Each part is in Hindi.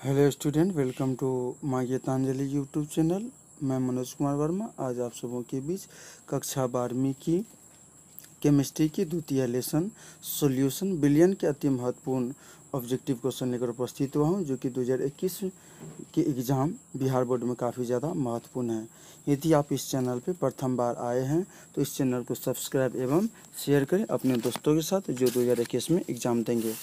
Hello student, welcome to my Gitanjali YouTube channel. मैं मनोज कुमार वर्मा आज आप सबों के बीच कक्षा 12वीं की केमिस्ट्री की द्वितीय लेसन सॉल्यूशन बिलियन के अति महत्वपूर्ण ऑब्जेक्टिव क्वेश्चन लेकर उपस्थित हुआ हूँ, जो कि 2021 के एग्ज़ाम बिहार बोर्ड में काफ़ी ज़्यादा महत्वपूर्ण है। यदि आप इस चैनल पर प्रथम बार आए हैं तो इस चैनल को सब्सक्राइब एवं शेयर करें अपने दोस्तों के साथ जो 2021 में एग्ज़ाम देंगे।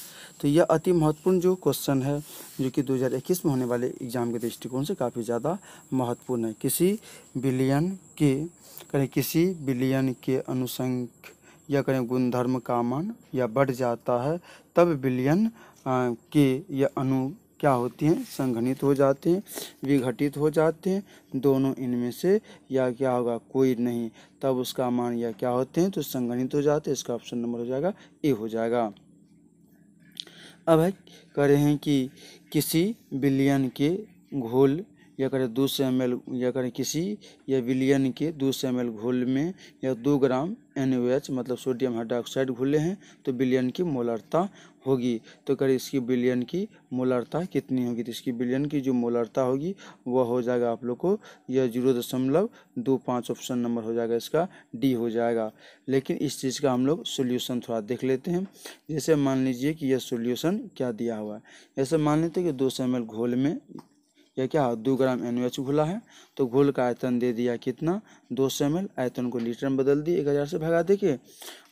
तो यह अति महत्वपूर्ण जो क्वेश्चन है, जो कि 2021 में होने वाले एग्ज़ाम के दृष्टिकोण से काफ़ी ज़्यादा महत्वपूर्ण है। किसी बिलियन के अनुसंख्य या करें गुणधर्म का मान या बढ़ जाता है, तब बिलियन के या अणु क्या होती हैं, संघनित हो जाते हैं, विघटित हो जाते हैं, दोनों इनमें से या क्या होगा, कोई नहीं, तब उसका मान या क्या होते हैं, तो संघनित हो जाते हैं। इसका ऑप्शन नंबर हो जाएगा ए हो जाएगा। अब है कह रहे हैं कि किसी बिलियन के घोल या करें 200 ml या करें किसी या बिलियन के 200 ml घोल में या 2 ग्राम NaOH मतलब सोडियम हाइड्रोक्साइड घुले हैं तो बिलियन की मोलरता होगी। तो करें इसकी बिलियन की मोलरता कितनी होगी, तो इसकी बिलियन की जो मोलरता होगी वह हो जाएगा आप लोग को यह 0.25 ऑप्शन नंबर हो जाएगा, इसका डी हो जाएगा। लेकिन इस चीज़ का हम लोग सोल्यूशन थोड़ा देख लेते हैं। जैसे मान लीजिए कि यह सॉल्यूशन क्या दिया हुआ है, ऐसे मान लेते हैं कि 200 ml घोल में या क्या 2 ग्राम NaOH घुला है, तो घोल का आयतन दे दिया कितना 200 ml, आयतन को लीटर में बदल दिए 1000 से भगा दे के,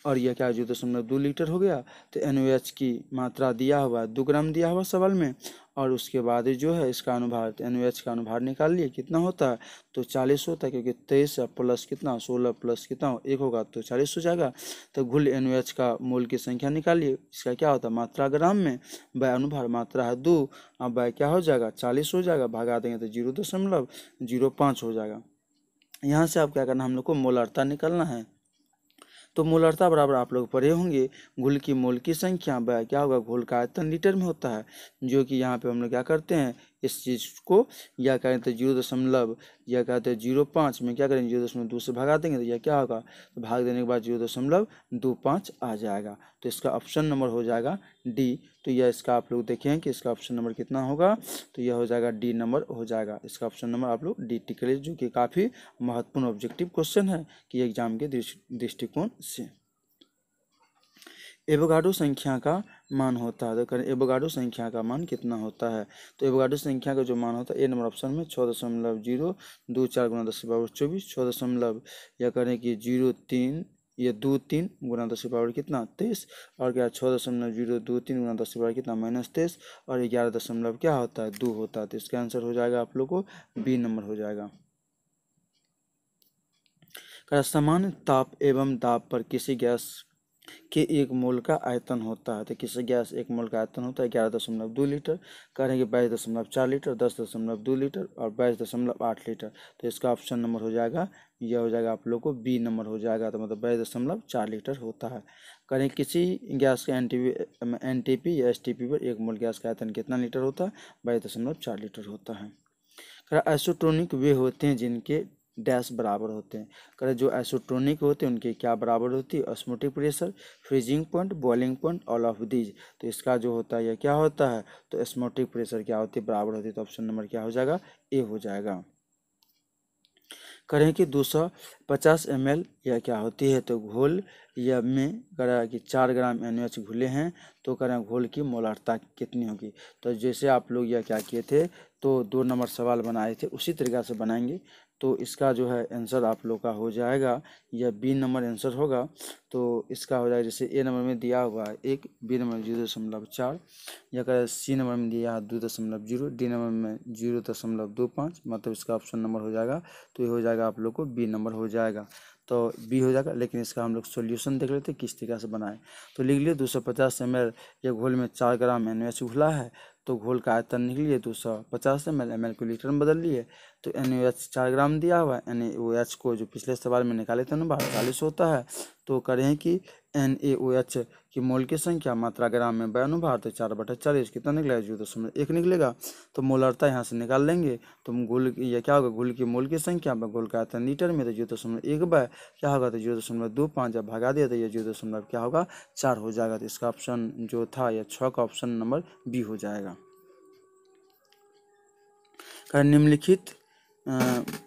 और यह क्या 0.2 लीटर हो गया। तो NaOH की मात्रा दिया हुआ 2 ग्राम दिया हुआ सवाल में, और उसके बाद जो है इसका अनुभार NaOH का अनुभार निकाल लिए कितना होता है, तो 40 होता है, क्योंकि 23 प्लस कितना 16 प्लस कितना 1 होगा तो 40 हो जाएगा। तो घुल NaOH का मोल की संख्या निकालिए, इसका क्या होता है मात्रा ग्राम में, बाय अनुभार मात्रा है 2, अब बाय क्या हो जाएगा 40 हो जाएगा, भगा देंगे तो 0.05 हो जाएगा। यहाँ से आप क्या करना, हम लोग को मोलरता निकालना है। तो मोलरता बराबर आप लोग पढ़े होंगे घुल की मोल की संख्या बाय क्या होगा घोल का आयतन लीटर में होता है, जो कि यहाँ पे हम लोग क्या करते हैं इस चीज़ को या कहते हैं 0.05 में क्या करेंगे 0.2 से भगा देंगे तो यह क्या होगा, तो भाग देने के बाद 0.25 आ जाएगा। तो इसका ऑप्शन नंबर हो जाएगा डी। तो यह इसका आप लोग देखें कि इसका ऑप्शन नंबर कितना होगा, तो यह हो जाएगा डी नंबर हो जाएगा। इसका ऑप्शन नंबर आप लोग डी टिक लीजिए, जो कि काफ़ी महत्वपूर्ण ऑब्जेक्टिव क्वेश्चन है कि एग्जाम के दृष्टिकोण से। एवोगाड्रो संख्या का मान होता है, तो करें एवोगाड्रो संख्या का मान कितना होता है, तो एवोगाड्रो संख्या का जो मान होता है ए नंबर ऑप्शन में 6.024 गुना 10⁻24, 6 या करें कि 0.3 या 2.3 गुना 10 कितना 23, और क्या 6.023 गुना 10 कितना -23, और 11 क्या होता है 2 होता है। तो इसका आंसर हो जाएगा आप लोग को बी नंबर हो जाएगा। समान ताप एवं दाब पर किसी गैस के 1 मोल का आयतन होता है, तो किसी गैस 1 मोल का आयतन होता है 11.2 लीटर, करेंगे 22.4 लीटर, 10.2 लीटर और 22.8 लीटर। तो इसका ऑप्शन नंबर हो जाएगा यह हो जाएगा आप लोग को बी नंबर हो जाएगा, तो मतलब 22.4 लीटर होता है। करें किसी गैस का NTP या STP पर 1 मोल गैस का आयतन कितना लीटर होता है 22.4 लीटर होता है। आइसोटोनिक वे होते हैं जिनके डैश बराबर होते हैं, करें जो आइसोटोनिक होते हैं उनके क्या बराबर होती है, osmotic pressure, freezing point, boiling point, all of these. तो इसका जो होता है यह क्या होता है, तो ऑस्मोटिक प्रेशर क्या होती है बराबर होती है, तो ऑप्शन नंबर क्या हो जाएगा ए हो जाएगा। करें कि 250 ml या क्या होती है, तो घोल या में करें कि 4 ग्राम NaOH घुले हैं, तो करें घोल की मोलरता कितनी होगी। तो जैसे आप लोग यह क्या किए थे, तो 2 नंबर सवाल बनाए थे उसी तरीक़ा से बनाएंगे। तो इसका जो है आंसर आप लोग का हो जाएगा यह बी नंबर आंसर होगा। तो इसका हो जाएगा जैसे ए नंबर में दिया हुआ है 1, बी नंबर में 0.4, या करें सी नंबर में दिया है 2.0, डी नंबर में 0.25, मतलब इसका ऑप्शन नंबर हो जाएगा, तो ये हो जाएगा आप लोग को बी नंबर हो जाएगा, तो बी हो जाएगा। लेकिन इसका हम लोग सॉल्यूशन देख लेते हैं किस तरीके से बनाए। तो लिख लिए 250 ml ये घोल में 4 ग्राम NaOH घुला है, तो घोल का आयतन निकलिए 250 ml को लीटर में बदल लिए। तो NaOH 4 ग्राम दिया हुआ है, NaOH को जो पिछले सवाल में निकाले थे ना 40 होता है, तो करें कि NaOH की मोल की संख्या मात्रा ग्राम में अनुभार, तो 4/40 कितना निकलेगा 0.1 निकलेगा। तो मोलरता यहाँ से निकाल लेंगे, तो घुल या क्या होगा घुल की मोल की संख्या घोल का आयतन लीटर में, तो 0.1 बाय क्या होगा तो 0.25, जब भगा दिया तो ये 0. क्या होगा 4 हो जाएगा। तो इसका ऑप्शन जो था यह 6 का ऑप्शन नंबर बी हो जाएगा। निम्नलिखित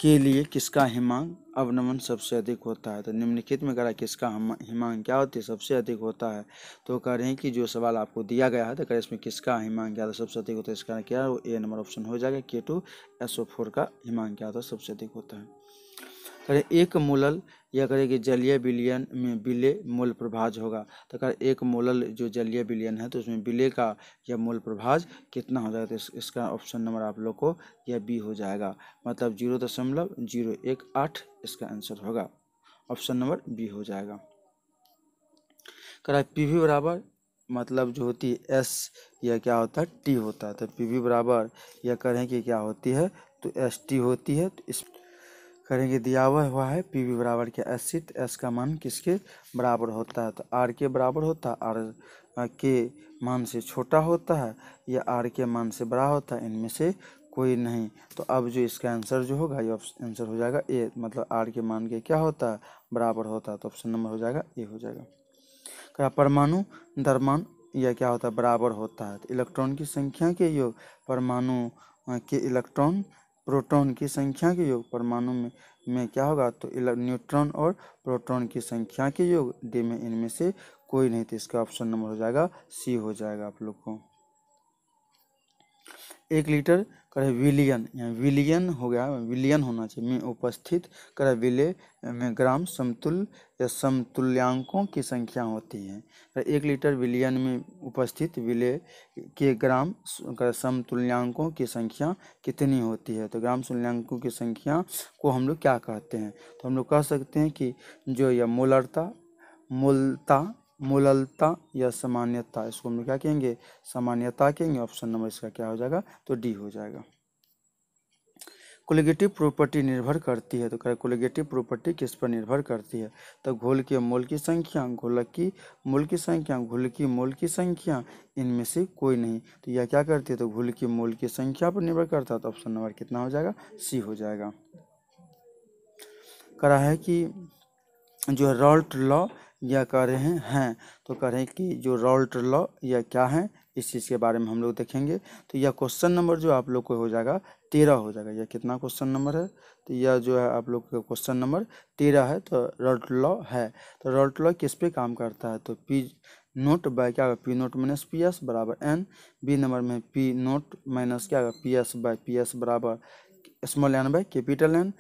के लिए किसका हिमांक अवनमन सबसे अधिक होता है। तो निम्नलिखित में कह रहा है किसका हिमांक क्या होती है, सबसे अधिक होता है। तो कह रहे हैं कि जो सवाल आपको दिया गया है तो कह रहे इसमें किसका हिमांक क्या होता है सबसे अधिक होता है, इसका क्या है वो ए नंबर ऑप्शन हो जाएगा। K2SO4 का हिमांक क्या होता है सबसे अधिक होता है। करें एक मोलल या करें कि जलीय विलयन में विलेय मोल प्रभाज होगा। तो करें एक मोलल जो जलीय विलयन है तो उसमें विलेय का यह मोल प्रभाज कितना हो जाएगा। तो इसका ऑप्शन नंबर आप लोग को यह बी हो जाएगा, मतलब 0.018 इसका आंसर होगा। ऑप्शन नंबर बी हो जाएगा। करें पीवी बराबर मतलब जो होती है एस यह क्या होता है टी होता है। तो पीवी बराबर यह करें कि क्या होती है तो एस टी होती है। तो इस करेंगे दिया हुआ है पीवी बराबर के एस तो एस का मान किसके बराबर होता है। तो आर के बराबर होता है, आर के मान से छोटा होता है या आर के मान से बड़ा होता है, इनमें से कोई नहीं। तो अब जो इसका आंसर जो होगा ये आंसर हो जाएगा ए, मतलब आर के मान के क्या होता है बराबर होता है। तो ऑप्शन नंबर हो जाएगा ए हो जाएगा। क्या परमाणु द्रव्यमान यह क्या होता है बराबर होता है। तो इलेक्ट्रॉन की संख्या के योग परमाणु के इलेक्ट्रॉन प्रोटॉन की संख्या के योग परमाणु में क्या होगा तो न्यूट्रॉन और प्रोटॉन की संख्या के योग डी में इनमें से कोई नहीं। तो इसका ऑप्शन नंबर हो जाएगा सी हो जाएगा आप लोग को। 1 लीटर करे विलियन, यहाँ विलियन हो गया, विलियन होना चाहिए में उपस्थित करे विलेय में ग्राम समतुल्य या समतुल्यांकों की संख्या होती है। 1 लीटर विलियन में उपस्थित विलेय के ग्राम समतुल्यांकों की संख्या कितनी होती है। तो ग्राम समतुल्यांकों की संख्या को हम लोग क्या कहते हैं। तो हम लोग कह सकते हैं कि जो यह मोलरता मूललता या सामान्यता, इसको हम लोग क्या कहेंगे सामान्यता कहेंगे। ऑप्शन नंबर इसका क्या हो जाएगा तो डी हो जाएगा। कोलिगेटिव प्रॉपर्टी निर्भर करती है। तो क्या कोलिगेटिव प्रॉपर्टी किस पर निर्भर करती है। तो घोल के मोल की संख्या, घोलक की मोल की संख्या, घोल की मोल की संख्या इनमें से कोई नहीं। तो यह क्या करती है तो घोल की मोल की संख्या पर निर्भर करता है। तो ऑप्शन नंबर कितना हो जाएगा सी हो जाएगा। करा है कि जो रॉल्ट लॉ यह कह रहे हैं तो कह रहे हैं कि जो रॉल्ट लॉ यह क्या है इस चीज़ के बारे में हम लोग देखेंगे। तो यह क्वेश्चन नंबर जो आप लोग को हो जाएगा 13 हो जाएगा। यह कितना क्वेश्चन नंबर है तो यह जो है आप लोग का क्वेश्चन नंबर 13 है। तो रॉल्ट लॉ है, तो रॉल्ट लॉ किस पे काम करता है तो पी नोट बाय क्या होगा P naught minus P S बराबर एन। बी नंबर में पी नोट माइनस क्या होगा P S by P S बराबर small N by capital N.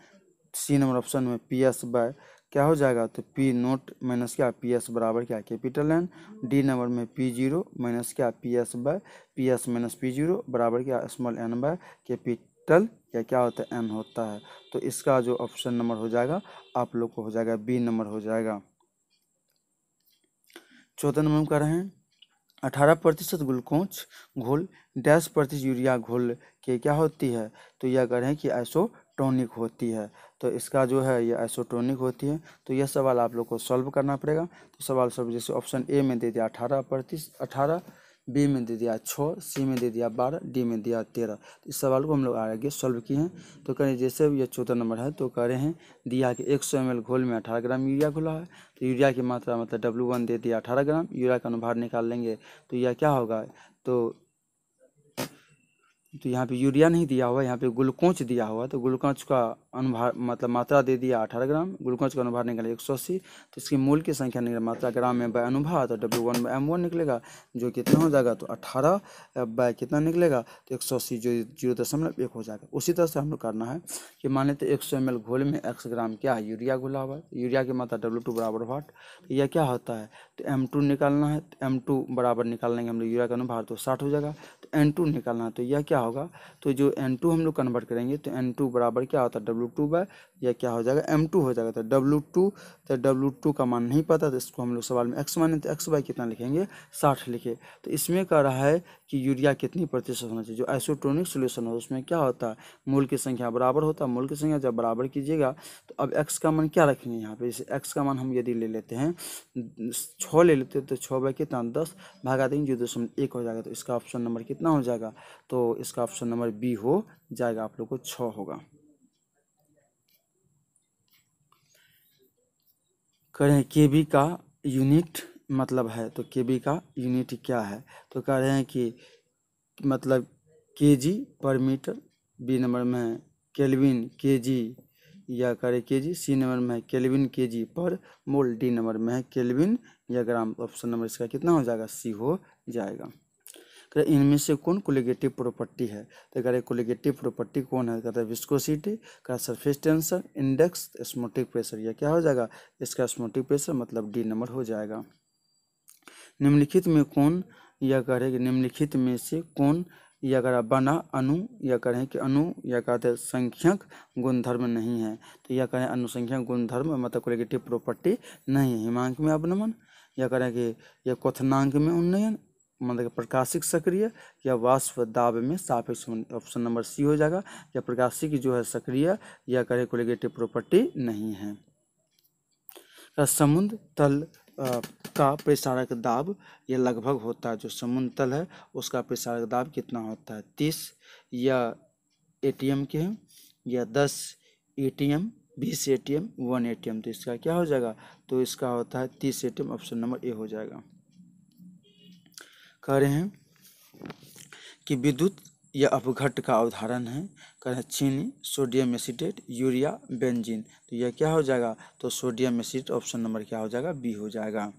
C number option में पी एस बाय क्या हो जाएगा तो पी नोट माइनस क्या पी एस बराबर क्या कैपिटल एन। डी नंबर में पी जीरो माइनस क्या P S by P S minus P zero बराबर क्या स्मॉल एन बाय कैपिटल या क्या होता है एन होता है। तो इसका जो ऑप्शन नंबर हो जाएगा आप लोग को हो जाएगा बी नंबर हो जाएगा। चौथा नंबर कर रहे हैं 18% ग्लूकोज घोल 10% यूरिया घोल के क्या होती है। तो यह कह रहे हैं कि आइसोटोनिक होती है। तो इसका जो है ये आइसोटोनिक होती है। तो यह सवाल आप लोग को सॉल्व करना पड़ेगा। तो सवाल सॉल्व जैसे ऑप्शन ए में दे दिया 18, बी में दे दिया 6, सी में दे दिया 12, डी में दिया 13। इस सवाल को हम लोग आगे सॉल्व किए हैं। तो करें जैसे ये चौथा नंबर है तो कह रहे हैं दिया कि 100 ml घोल में 18 ग्राम यूरिया घोला है। तो यूरिया की मात्रा मतलब W1 दे दिया 18 ग्राम, यूरिया का अनुभार निकाल लेंगे तो यह क्या होगा तो यहाँ पे यूरिया नहीं दिया हुआ, यहाँ पे ग्लूकोज दिया हुआ। तो ग्लूकोज का अनुभार मतलब मात्रा दे दिया 18 ग्राम, ग्लूकोज का अनुभार निकलेगा 180। तो इसकी मोल की संख्या निकलेगा मात्रा ग्राम में बाय अनुभार तो W1 बाय M1 निकलेगा जो कितना हो जाएगा तो 18 बाय कितना निकलेगा तो 180 जो 0.1 हो जाएगा। उसी तरह से हम लोग करना है कि मान लेते 100 ml घोल में x ग्राम क्या है यूरिया घुला हुआ है। यूरिया की मात्रा W2 बराबर वाट। तो यह क्या होता है तो M2 निकालना है। तो M2 बराबर निकाल लेंगे हम लोग यूरिया का अनुभार तो 60 हो जाएगा। तो N2 निकालना है तो यह क्या होगा तो जो N2 हम लोग कन्वर्ट करेंगे तो N2 बराबर क्या होता है W2 बाय यह क्या हो जाएगा M2 हो जाएगा। तो W2 का मान नहीं पता तो इसको हम लोग सवाल में x माने तो x बाय कितना लिखेंगे 60 लिखे। तो इसमें कह रहा है कि यूरिया कितनी प्रतिशत होना चाहिए। जो आइसोटोनिक सोल्यूशन हो उसमें क्या होता है मोल की संख्या बराबर होता है। मोल की संख्या जब बराबर कीजिएगा तो अब x का मान क्या रखेंगे यहाँ पे। जैसे x का मान हम यदि ले लेते हैं 6 ले लेते हैं तो 6 बाय कितना 10 भागा देंगे 0.1 हो जाएगा। तो इसका ऑप्शन नंबर कितना हो जाएगा तो इसका ऑप्शन नंबर बी हो जाएगा। आप लोग को 6 होगा। करें केबी का यूनिट मतलब है तो केबी का यूनिट क्या है। तो कह रहे हैं कि मतलब केजी पर मीटर बी नंबर में है केल्विन केजी या करे केजी, सी नंबर में है केल्विन केजी पर मोल, डी नंबर में है केल्विन या ग्राम। ऑप्शन नंबर इसका कितना हो जाएगा, सी हो जाएगा। इनमें से कौन कोलिगेटिव प्रॉपर्टी है, तो कह रहे कोलिगेटिव प्रॉपर्टी कौन है, कहते हैं विस्कोसिटी का, surface tension, index, osmotic pressure. यह क्या हो जाएगा, इसका ऑस्मोटिक प्रेशर मतलब डी नंबर हो जाएगा। निम्नलिखित में कौन, यह कह रहे कि निम्नलिखित में से कौन या कह बना अणु या कहें कि अणु या कहते हैं संख्यक गुणधर्म नहीं है, तो यह कहें अनुसंख्यक गुणधर्म मतलब कोलिगेटिव प्रॉपर्टी नहीं है। हिमांक में अवनमन या करें कि यह क्वथनांक में उन्नयन मतलब प्रकाशिक सक्रिय या वाष्प दाब में सापेक्ष। ऑप्शन नंबर सी हो जाएगा, या प्रकाशिक जो है सक्रिय या करें कोलिगेटिव प्रॉपर्टी नहीं है। समुद्र तल का प्रसारक दाब ये लगभग होता है, जो समुद्र तल है उसका प्रसारक दाब कितना होता है, 30 या एटीएम के हैं, या 10 एटीएम, 20 एटीएम, 1 एटीएम। तो इसका क्या हो जाएगा, तो इसका होता है 30 एटीएम। ऑप्शन नंबर ए हो जाएगा। कह रहे हैं कि विद्युत या अपघट्ट का उदाहरण है, कह रहे हैं चीनी, सोडियम एसीटेट, यूरिया, बेंजीन। तो यह क्या हो जाएगा, तो सोडियम एसीटेट। ऑप्शन नंबर क्या हो जाएगा, बी हो जाएगा।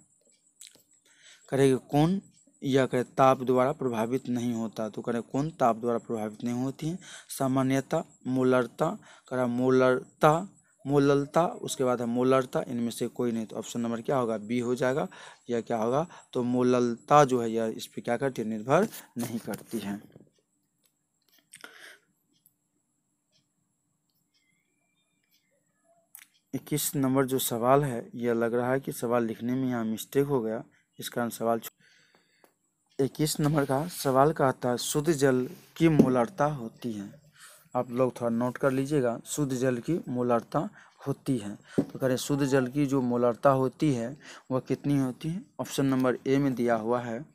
कह रहे कौन या कह ताप द्वारा प्रभावित नहीं होता, तो कह रहे कौन ताप द्वारा प्रभावित नहीं होती है, सामान्यता, मोलरता, कह रहा मोलरता, मोललता, उसके बाद है मोलरता, इनमें से कोई नहीं। तो ऑप्शन नंबर क्या होगा, बी हो जाएगा। यह क्या होगा, तो मोललता जो है यह इस पर क्या करती है, निर्भर नहीं करती है। इक्कीस नंबर जो सवाल है, यह लग रहा है कि सवाल लिखने में यहाँ मिस्टेक हो गया, इस कारण सवाल 21 नंबर का सवाल का आता है शुद्ध जल की मोलरता होती है। आप लोग थोड़ा नोट कर लीजिएगा, शुद्ध जल की मोलरता होती है। तो कह रहे शुद्ध जल की जो मोलरता होती है वह कितनी होती है। ऑप्शन नंबर ए में दिया हुआ है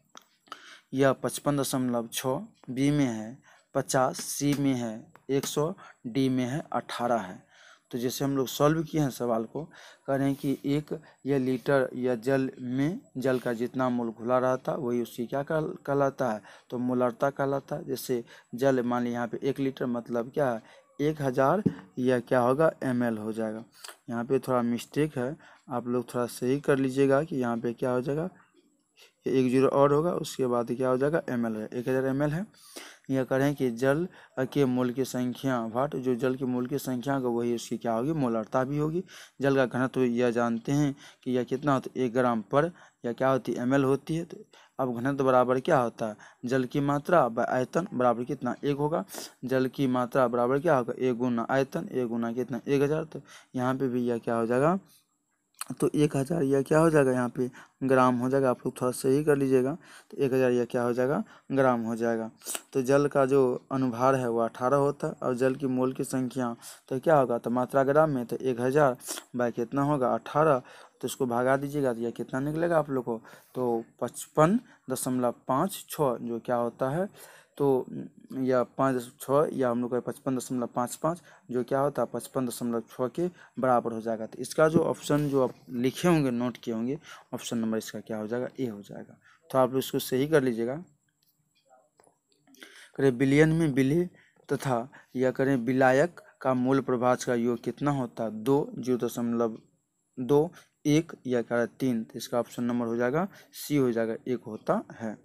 यह 55.6, बी में है 50, सी में है 100, डी में है 18 है। तो जैसे हम लोग सॉल्व किए हैं सवाल को, कह रहे हैं कि एक यह लीटर या जल में जल का जितना मोल घुला रहता वही उसकी क्या कहलाता है, तो मोलरता कहलाता है। जैसे जल मान लीजिए यहाँ पे 1 लीटर मतलब क्या है 1000 या क्या होगा ml हो जाएगा। यहाँ पे थोड़ा मिस्टेक है, आप लोग थोड़ा सही कर लीजिएगा कि यहाँ पे क्या हो जाएगा, 1 जीरो और होगा, उसके बाद क्या हो जाएगा ml है, 1000 ml है। यह करें कि जल के मोल की संख्या वाट, जो जल के मोल की संख्या होगा वही उसकी क्या होगी, मोलरता भी होगी। जल का घनत्व तो यह जानते हैं कि यह कितना होता है, 1 ग्राम पर या क्या होती है ml होती है। तो अब घनत्व बराबर क्या होता है, जल की मात्रा व आयतन बराबर कितना 1 होगा। जल की मात्रा बराबर क्या होगा 1 गुना आयतन, 1 गुना कितना 1000। तो यहाँ पे भी यह क्या हो जाएगा, तो 1000 या क्या हो जाएगा यहाँ पे ग्राम हो जाएगा। आप लोग थोड़ा सही कर लीजिएगा, तो 1000 या क्या हो जाएगा ग्राम हो जाएगा। तो जल का जो अनुभार है वो 18 होता है, और जल की मोल की संख्या तो क्या होगा, तो मात्रा ग्राम में, तो 1000 बाय कितना होगा 18, तो इसको भगा दीजिएगा तो यह कितना निकलेगा आप लोग को, तो 55.56 जो क्या होता है, तो या 5.6 या हम लोग का 55.55 जो क्या होता है 55.6 के बराबर हो जाएगा। तो इसका जो ऑप्शन जो आप लिखे होंगे नोट किए होंगे, ऑप्शन नंबर इसका क्या हो जाएगा, ए हो जाएगा। तो आप इसको सही कर लीजिएगा। करें बिलियन में बिली तथा या करें विलायक का मूल प्रभाज का योग कितना होता है, 2, 0.2, 1 या करें 3। तो इसका ऑप्शन नंबर हो जाएगा सी हो जाएगा, 1 होता है।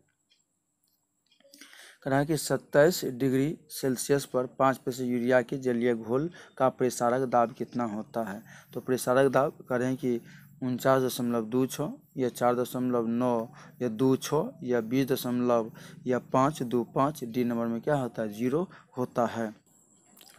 कहा कि 27 डिग्री सेल्सियस पर 5% यूरिया के जलीय घोल का प्रसारक दाब कितना होता है। तो प्रसारक दाब करें कि 49.26 या 4.9 या 26 या 20.5 डी नंबर में क्या होता है 0 होता है।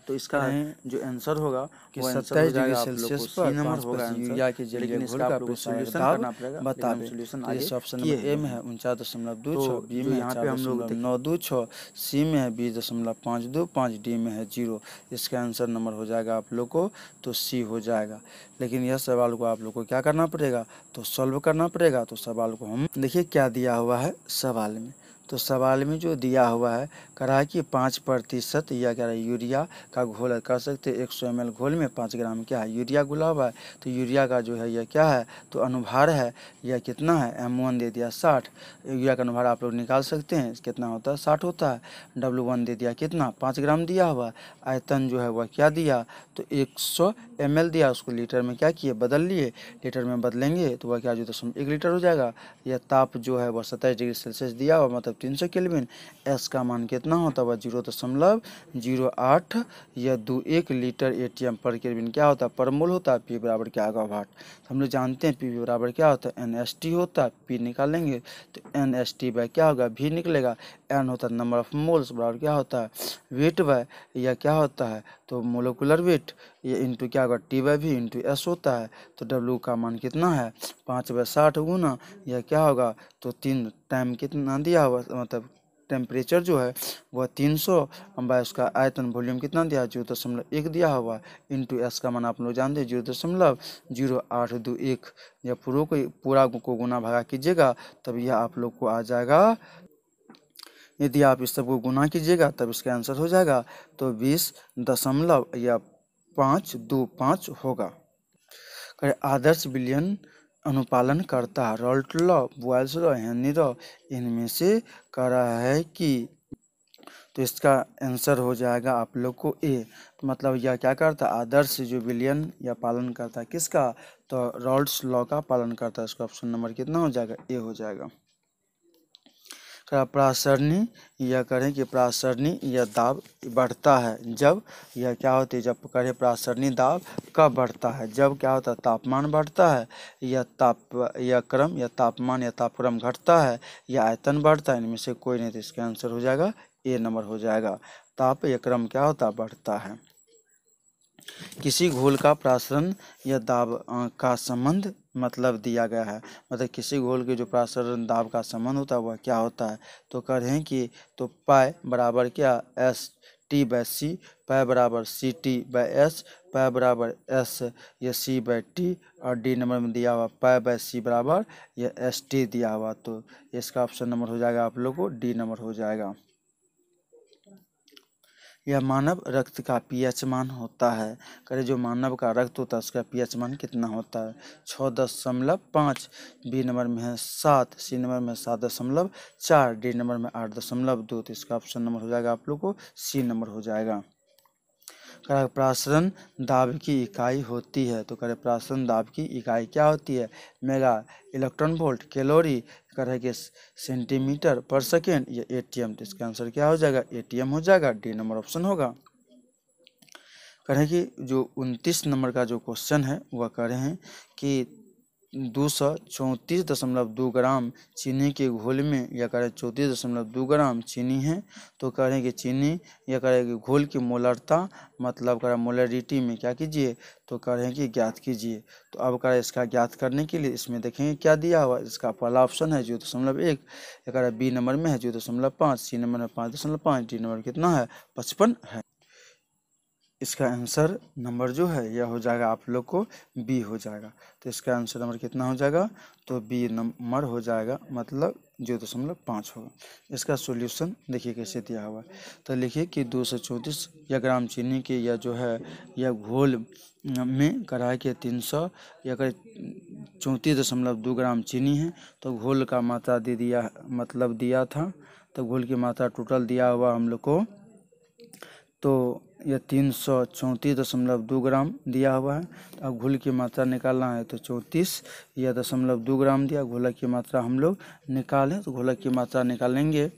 तो इसका जो आंसर होगा कि 27 डिग्री सेल्सियस पर 5% यूरिया के जलीय घोल का प्रसारक दाब बता दें। सोल्यूशन आगे ऑप्शन नंबर ए में है 49.26, बी में यहाँ पे हम लोग 926, सी में है 20.525, डी में है 0। इसका आंसर नंबर हो जाएगा आप लोग को तो सी हो जाएगा। लेकिन यह सवाल को आप लोग को क्या करना पड़ेगा, तो सॉल्व करना पड़ेगा। तो सवाल को हम देखिए क्या दिया हुआ है सवाल में, तो सवाल में जो दिया हुआ है कह है कि 5% या क्या है यूरिया का घोल कर सकते 100 ml घोल में 5 ग्राम क्या है यूरिया घुला हुआ है। तो यूरिया का जो है यह क्या है तो अनुभार है, यह कितना है M1 दे दिया 60। यूरिया का अनुभार आप लोग निकाल सकते हैं, कितना होता है 60 होता है। W1 दे दिया कितना 5 ग्राम दिया हुआ। आयतन जो है वह क्या दिया तो 100 ml दिया, उसको लीटर में क्या किए बदल लिए, लीटर में बदलेंगे तो वह क्या जो 1 लीटर हो जाएगा। यह ताप जो है वह 27 डिग्री सेल्सियस दिया हुआ मतलब 300 केल्विन। एस का मान कितना होता है वह 0.08 या 21 लीटर एटीएम पर केल्विन क्या होता है पर मोल होता है। पी बराबर क्या होगा वाट। हम लोग जानते हैं पी बराबर क्या होता है NST होता है। पी निकालेंगे तो NST बाय क्या होगा भी निकलेगा। एन होता है नंबर ऑफ मोल्स बराबर क्या होता है वेट बाय यह क्या होता है तो मोलिकुलर वेट, ये इंटू क्या होगा टी बाय भी इंटू एस होता है। तो डब्ल्यू का मान कितना है 5/60 गुना यह क्या होगा तो 3 टाइम कितना दिया हुआ मतलब टेम्परेचर जो है वह 300 बाय उसका आयतन वॉल्यूम कितना दिया 0.1 दिया हुआ इंटू एस का मान आप लोग जानते हैं 0.0821। या पूरा को गुना भागा कीजिएगा तब यह आप लोग को आ जाएगा। यदि आप इस सबको गुना कीजिएगा तब इसका आंसर हो जाएगा तो 20.525 होगा। आदर्श विलयन अनुपालन करता है Raoult law, Boyle's law, Henry law इनमें से कह रहा है कि तो इसका आंसर हो जाएगा आप लोग को ए। तो मतलब यह क्या करता है आदर्श जो विलयन या पालन करता है किसका तो रॉल्ट्स लॉ का पालन करता है। इसका ऑप्शन नंबर कितना हो जाएगा ए हो जाएगा। प्रासरणी यह करें कि प्रासरणी यह दाब बढ़ता है जब यह क्या होती है जब करें प्रासरणी दाब कब बढ़ता है जब क्या होता है तापमान बढ़ता है या क्रम या तापमान या तापक्रम घटता है या आयतन बढ़ता है। इनमें से कोई नहीं, तो इसका आंसर हो जाएगा ए नंबर हो जाएगा। ताप या क्रम क्या होता है बढ़ता है। किसी घोल का प्रासरण या दाब का संबंध मतलब दिया गया है, मतलब किसी घोल के जो प्रासरण दाब का संबंध होता है वह क्या होता है तो कह रहे हैं कि तो पाई बराबर क्या ST/C, पाई बराबर CT/S, पाई बराबर S या C/T और डी नंबर में दिया हुआ पाई/C बराबर या ST दिया हुआ। तो इसका ऑप्शन नंबर हो जाएगा आप लोग को डी नंबर हो जाएगा। यह मानव रक्त का pH मान होता है। करे जो मानव का रक्त होता है उसका pH मान कितना होता है 6.5, बी नंबर में है 7, सी नंबर में 7.4, डी नंबर में 8.2। तो इसका ऑप्शन नंबर हो जाएगा आप लोग को सी नंबर हो जाएगा। प्रासरण दाब की इकाई होती है तो करे प्रासरण दाब की इकाई क्या होती है मेगा इलेक्ट्रॉन वोल्ट कैलोरी करे कि सेंटीमीटर पर सेकेंड या ATM। तो इसका आंसर क्या हो जाएगा ATM हो जाएगा। डी नंबर ऑप्शन होगा। करें कि जो 29 नंबर का जो क्वेश्चन है वह कह रहे हैं कि 234.2 ग्राम चीनी के घोल में या करें 34.2 ग्राम चीनी है। तो कह रहे हैं कि चीनी या करें कि घोल की मोलरता मतलब करें मोलरिटी में क्या कीजिए तो कह रहे हैं कि ज्ञात कीजिए। तो अब करें इसका ज्ञात करने के लिए इसमें देखेंगे क्या दिया हुआ। इसका पहला ऑप्शन है 0.1, या बी नंबर में है 0.5, सी नंबर में 5.5, डी नंबर कितना है 55 है। इसका आंसर नंबर जो है यह हो जाएगा आप लोग को बी हो जाएगा। तो इसका आंसर नंबर कितना हो जाएगा तो बी नंबर हो जाएगा मतलब 0.5 होगा। इसका सॉल्यूशन देखिए कैसे दिया हुआ है। तो लिखिए कि 234 या ग्राम चीनी के या जो है यह घोल में कढ़ाई के 300 या 34.2 ग्राम चीनी है। तो घोल का मात्रा दे दिया मतलब दिया था। तो घोल की मात्रा टोटल दिया हुआ हम लोग को तो यह 334.2 ग्राम दिया हुआ है। अब घोल की मात्रा निकालना है तो 34 या 0.2 ग्राम दिया। घोलक की मात्रा हम लोग निकालें तो घोलक की मात्रा निकालेंगे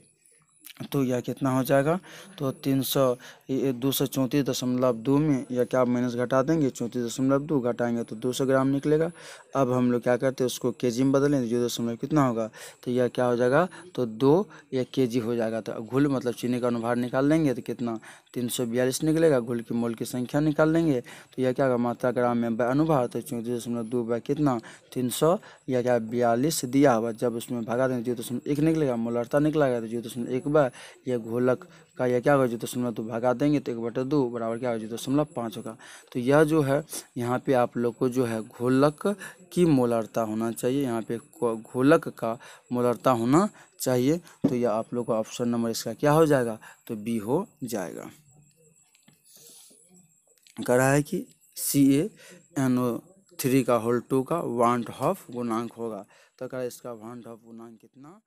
तो यह कितना हो जाएगा तो 234.2 में या क्या माइनस घटा देंगे 34.2 घटाएंगे तो 200 ग्राम निकलेगा। अब हम लोग क्या करते हैं उसको केजी में बदलें तो 0 कितना होगा तो यह क्या हो जाएगा तो 2 या केजी हो जाएगा। तो घुल मतलब चीनी का अनुभार निकाल लेंगे तो कितना 342 निकलेगा। घुल की मोल की संख्या निकाल लेंगे तो यह क्या होगा मात्रा ग्राम में अनुभार तो 34.2 बाय कितना 300 या क्या 42 दिया हुआ। जब उसमें भगा देंगे 0.1 निकलेगा मोलरता निकलेगा तो 0.1 बाय यह घोलक का यह क्या होगा, 0.2 भगा देंगे तो 1/2 बराबर क्या होगा, 0.5 होगा। तो यह जो है यहाँ पे आप लोग को जो है घोलक की मोलरता होना चाहिए, यहाँ पे घोलक का मोलरता होना चाहिए। तो यह आप लोग का ऑप्शन नंबर इसका क्या हो जाएगा, तो बी हो जाएगा। कह रहा है कि CaNO3 का होल 2 का वान हाफ गुणांक होगा। तो कह रहा है इसका वान हाफ गुणांक कितना